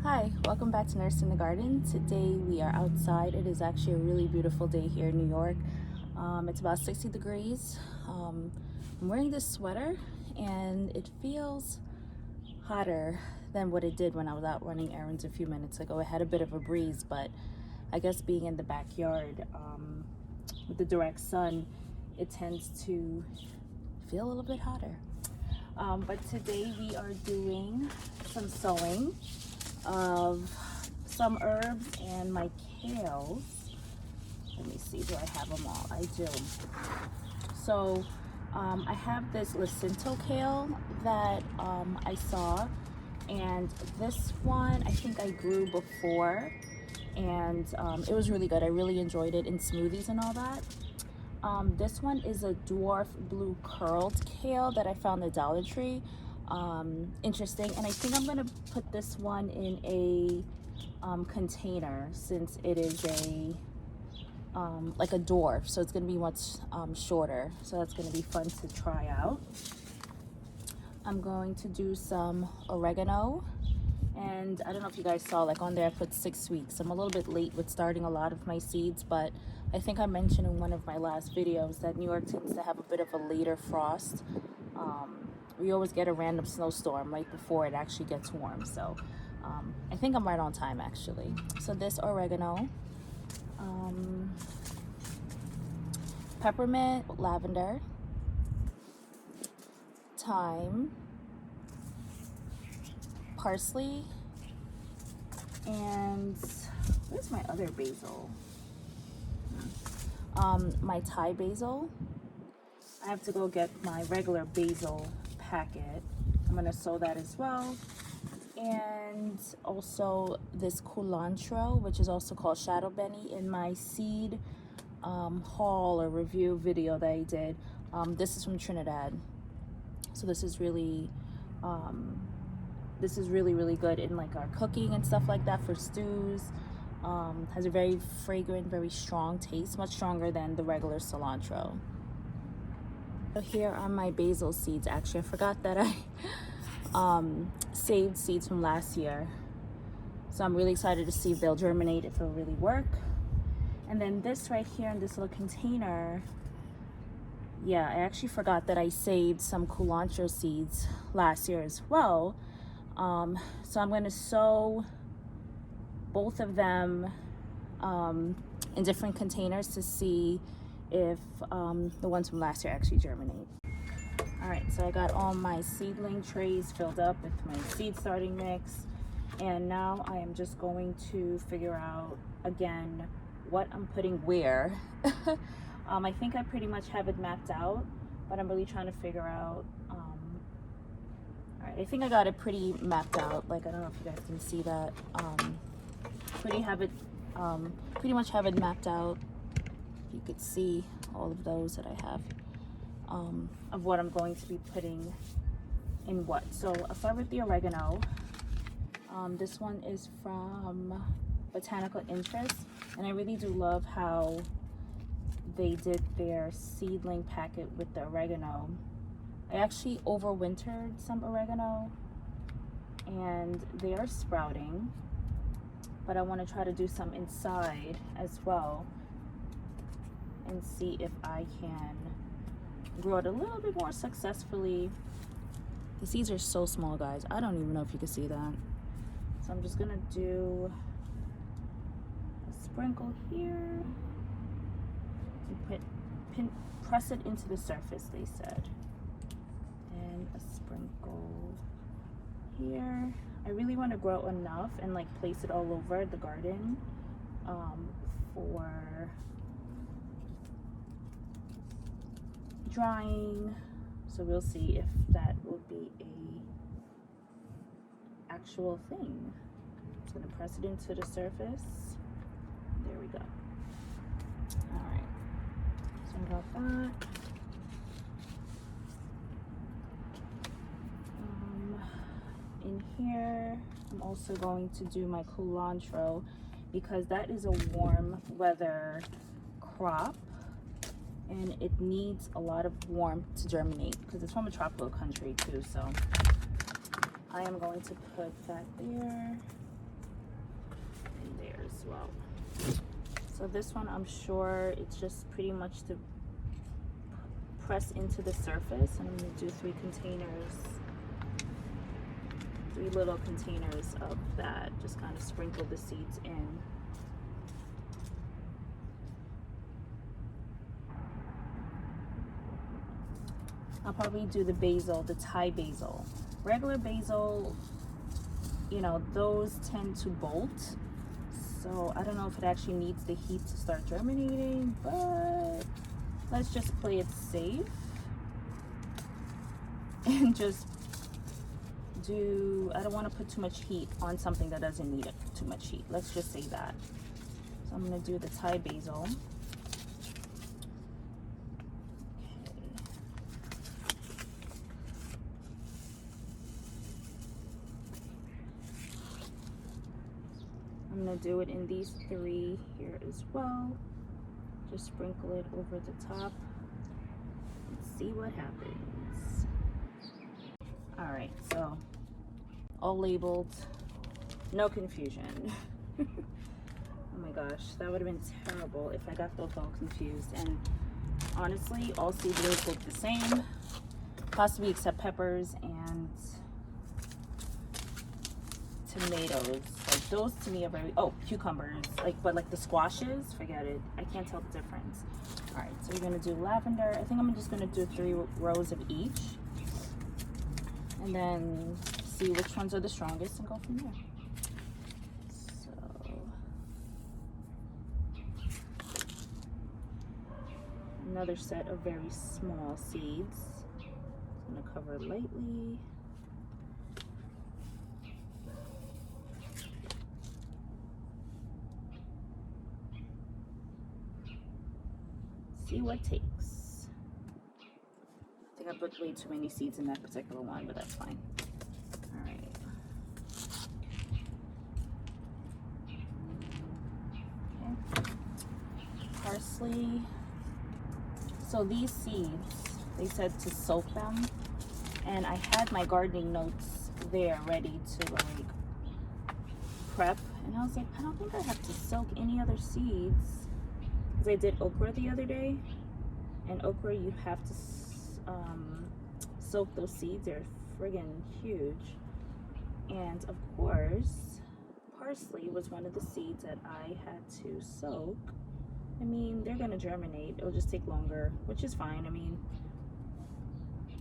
Hi, welcome back to Nurse in the Garden. Today we are outside. It is actually a really beautiful day here in New York. It's about 60 degrees. I'm wearing this sweater and it feels hotter than what it did when I was out running errands a few minutes ago. It had a bit of a breeze, but I guess being in the backyard with the direct sun, it tends to feel a little bit hotter. But today we are doing some sewing of some herbs and my kales. Let me see, do I have them all? I do. So I have this Lacinto kale that I saw, and this one I think I grew before, and it was really good. I really enjoyed it in smoothies and all that. This one is a dwarf blue curled kale that I found at Dollar Tree. Interesting, and I think I'm gonna put this one in a container since it is a like a dwarf, so it's gonna be much shorter, so that's gonna be fun to try out. I'm going to do some oregano, and I don't know if you guys saw, like on there I put 6 weeks. I'm a little bit late with starting a lot of my seeds, but I think I mentioned in one of my last videos that New York tends to have a bit of a later frost. We always get a random snowstorm right before it actually gets warm, so I think I'm right on time actually. So this oregano, peppermint, lavender, thyme, parsley, and where's my other basil? My Thai basil. I have to go get my regular basil packet. I'm gonna sew that as well. And also this culantro, which is also called shadow benny, in my seed haul or review video that I did. This is from Trinidad, so this is really really good in like our cooking and stuff like that for stews. Has a very fragrant, very strong taste, much stronger than the regular cilantro. So here are my basil seeds. Actually, I forgot that I saved seeds from last year, so I'm really excited to see if they'll germinate, if it'll really work. And then this right here in this little container, yeah, I actually forgot that I saved some culantro seeds last year as well. So I'm going to sow both of them in different containers to see if the ones from last year actually germinate. All right, so I got all my seedling trays filled up with my seed starting mix, and now I am just going to figure out again what I'm putting where. I think I pretty much have it mapped out, but I'm really trying to figure out. All right, I think I got it pretty mapped out. Like, I don't know if you guys can see that. Pretty much have it mapped out. You could see all of those that I have of what I'm going to be putting in what. So I'll start with the oregano. This one is from Botanical Interest, and I really do love how they did their seedling packet with the oregano. I actually overwintered some oregano and they are sprouting, but I want to try to do some inside as well and see if I can grow it a little bit more successfully. The seeds are so small, guys. I don't even know if you can see that. So I'm just gonna do a sprinkle here and press it into the surface, they said, and a sprinkle here. I really want to grow enough and like place it all over the garden for drying, so we'll see if that will be a actual thing. I'm just gonna press it into the surface. There we go. All right, so I got that. In here I'm also going to do my culantro because that is a warm weather crop and it needs a lot of warmth to germinate because it's from a tropical country too. So I am going to put that there. as well. So this one, I'm sure it's just pretty much to press into the surface, and I'm going to do 3 little containers of that. Just kind of sprinkle the seeds in. I'll probably do the basil, the Thai basil. Regular basil, you know, those tend to bolt. So I don't know if it actually needs the heat to start germinating, but let's just play it safe and just I don't want to put too much heat on something that doesn't need too much heat. Let's just say that. So I'm going to do the Thai basil. I'm going to do it in these 3 here as well. Just sprinkle it over the top and see what happens. All right, so all labeled, no confusion. Oh my gosh, that would have been terrible if I got those all confused. And honestly, all seedlings look the same, possibly except peppers and tomatoes. Like those to me are very, oh, cucumbers, but like the squashes, forget it. I can't tell the difference. All right, so we're gonna do lavender. I think I'm just gonna do 3 rows of each, and then see which ones are the strongest and go from there. So another set of very small seeds. I'm gonna cover lightly. See what takes. I think I put way too many seeds in that particular one, but that's fine. All right. Okay. Parsley. So these seeds, they said to soak them, and I had my gardening notes there ready to like prep, and I was like, I don't think I have to soak any other seeds, because I did okra the other day, and okra you have to soak those seeds. They're friggin' huge. And of course, parsley was one of the seeds that I had to soak. I mean, they're gonna germinate. It'll just take longer, which is fine. I mean,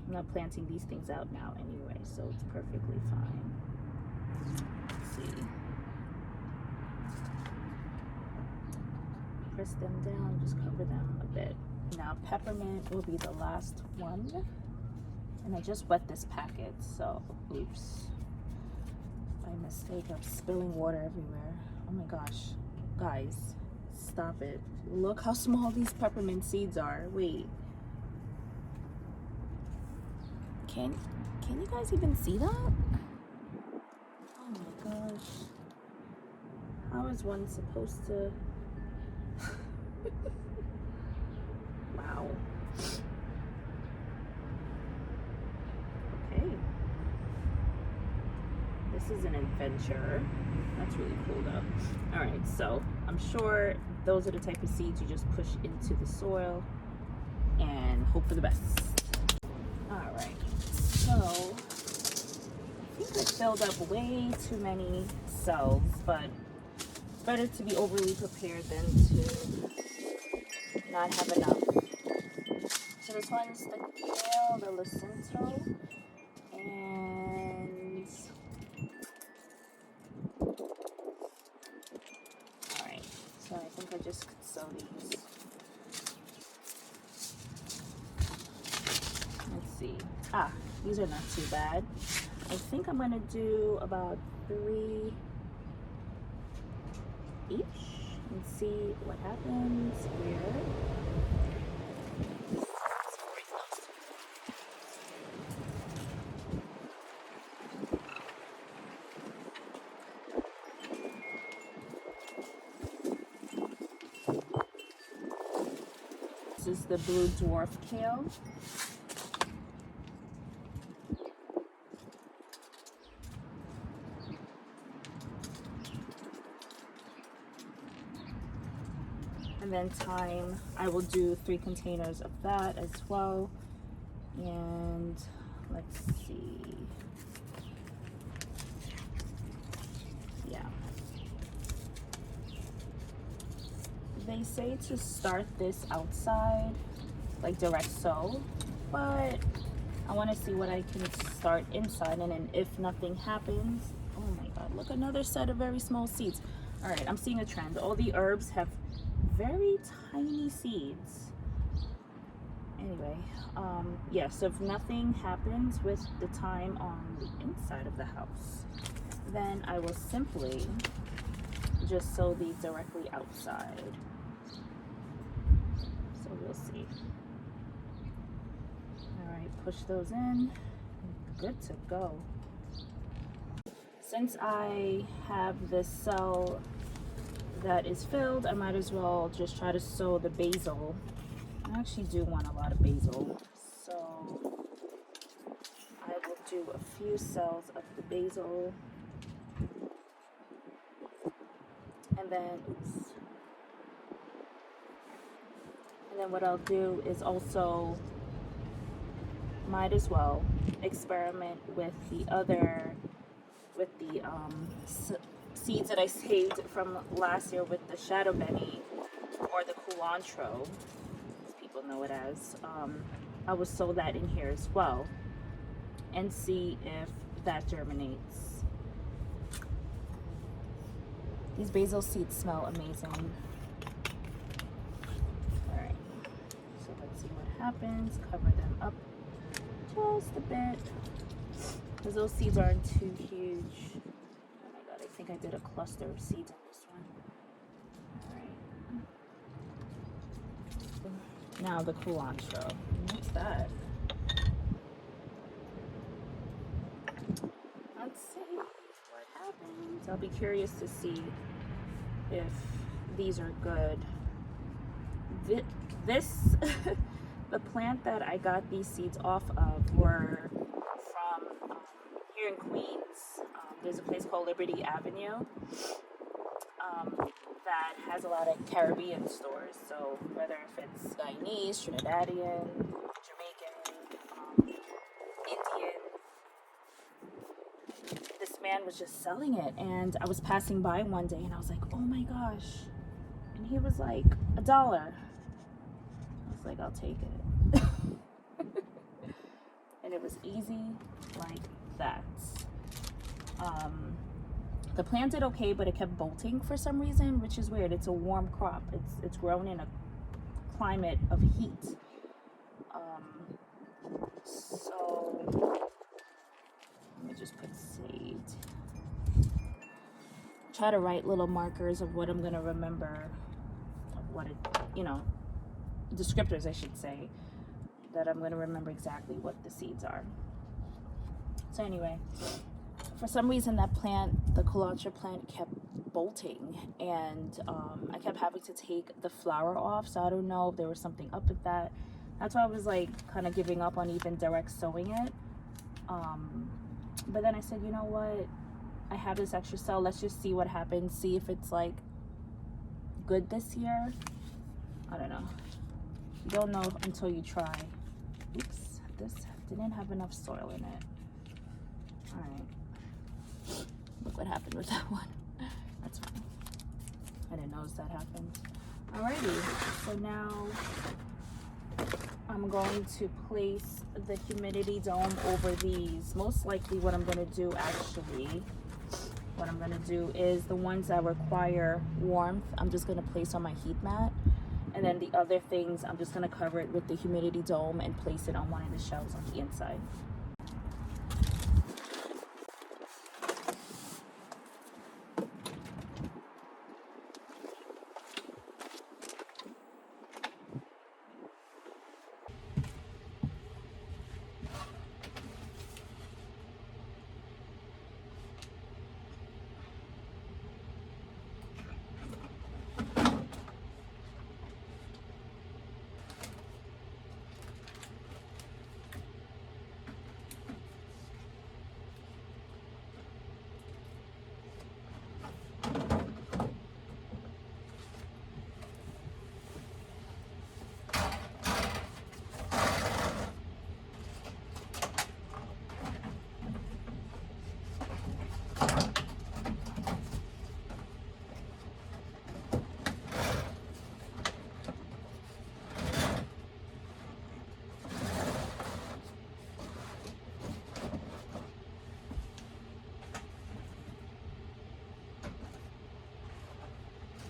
I'm not planting these things out now anyway, so it's perfectly fine. Let's see. Press them down, just cover them a bit. Now peppermint will be the last one. And I just wet this packet, so oops. By mistake of spilling water everywhere. Oh my gosh. Guys, stop it. Look how small these peppermint seeds are. Wait. Can you guys even see that? Oh my gosh. How is one supposed to? Wow. Okay. This is an adventure. That's really cool though. All right, so I'm sure those are the type of seeds you just push into the soil and hope for the best. All right, so I think I filled up way too many cells, but better to be overly prepared than to not have enough. So this one's the kale, the Lucinto, and alright, so I think I just could sow these. Let's see. These are not too bad. I think I'm gonna do about 3 each and see what happens here. This is the blue dwarf kale. And then thyme, I will do 3 containers of that as well. And let's see. Yeah. They say to start this outside, like direct sow, but I want to see what I can start inside, and then if nothing happens, oh my god, look, another set of very small seeds. All right, I'm seeing a trend. All the herbs have very tiny seeds. Anyway, yeah, so if nothing happens with the thyme on the inside of the house, then I will simply just sow these directly outside. So we'll see. All right, push those in. Good to go. Since I have this cell that is filled, I might as well just try to sow the basil. I actually do want a lot of basil, so I will do a few cells of the basil, and then what I'll do is also might as well experiment with the other, with the seeds that I saved from last year with the shadow benny, or the culantro, as people know it as. I will sow that in here as well and see if that germinates. These basil seeds smell amazing. All right, so let's see what happens. Cover them up just a bit, because those seeds aren't too huge. Oh my god, I think I did a cluster of seeds on this one. Alright. Now the culantro. What's that? Let's see what happens. I'll be curious to see if these are good. This the plant that I got these seeds off of were from here in Queens. There's a place called Liberty Avenue that has a lot of Caribbean stores. So whether if it's Guyanese, Trinidadian, Jamaican, Indian, this man was just selling it, and I was passing by one day and I was like, oh my gosh, and he was like $1. I was like, I'll take it. And it was easy like that. The plant did okay, but it kept bolting for some reason, which is weird. It's a warm crop. It's grown in a climate of heat. So let me just put saved. Try to write little markers of what I'm gonna remember, of what it, descriptors I should say, that I'm gonna remember exactly what the seeds are. So anyway, for some reason that plant, the culantro plant, kept bolting, and I kept having to take the flower off, so I don't know if there was something up with that. That's why I was like kind of giving up on even direct sowing it. But then I said, you know what, I have this extra cell, let's just see what happens, see if it's like good this year. I don't know. You don't know until you try. Oops, this didn't have enough soil in it. All right, look what happened with that one. That's fine. I didn't notice that happened. Alrighty, so now I'm going to place the humidity dome over these. Most likely what I'm going to do is the ones that require warmth, I'm just going to place on my heat mat. And then the other things, I'm just going to cover it with the humidity dome and place it on one of the shelves on the inside.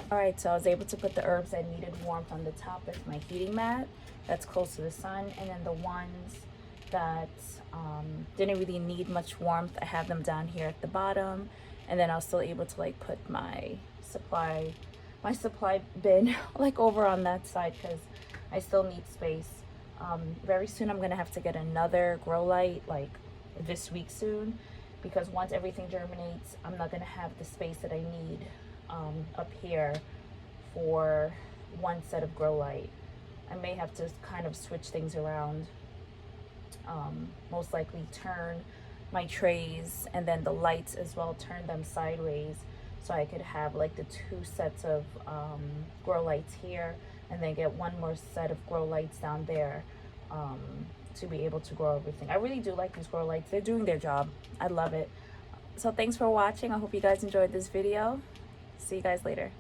All right, so I was able to put the herbs that needed warmth on the top with my heating mat that's close to the sun, and then the ones that didn't really need much warmth, I have them down here at the bottom. And then I was still able to like put my supply bin like over on that side because I still need space. Very soon I'm gonna have to get another grow light, like this week soon, because once everything germinates, I'm not gonna have the space that I need up here for one set of grow light. I may have to kind of switch things around. Most likely turn my trays and then the lights as well, turn them sideways so I could have like the 2 sets of grow lights here, and then get one more set of grow lights down there to be able to grow everything. I really do like these grow lights. They're doing their job. I love it. So thanks for watching. I hope you guys enjoyed this video. See you guys later.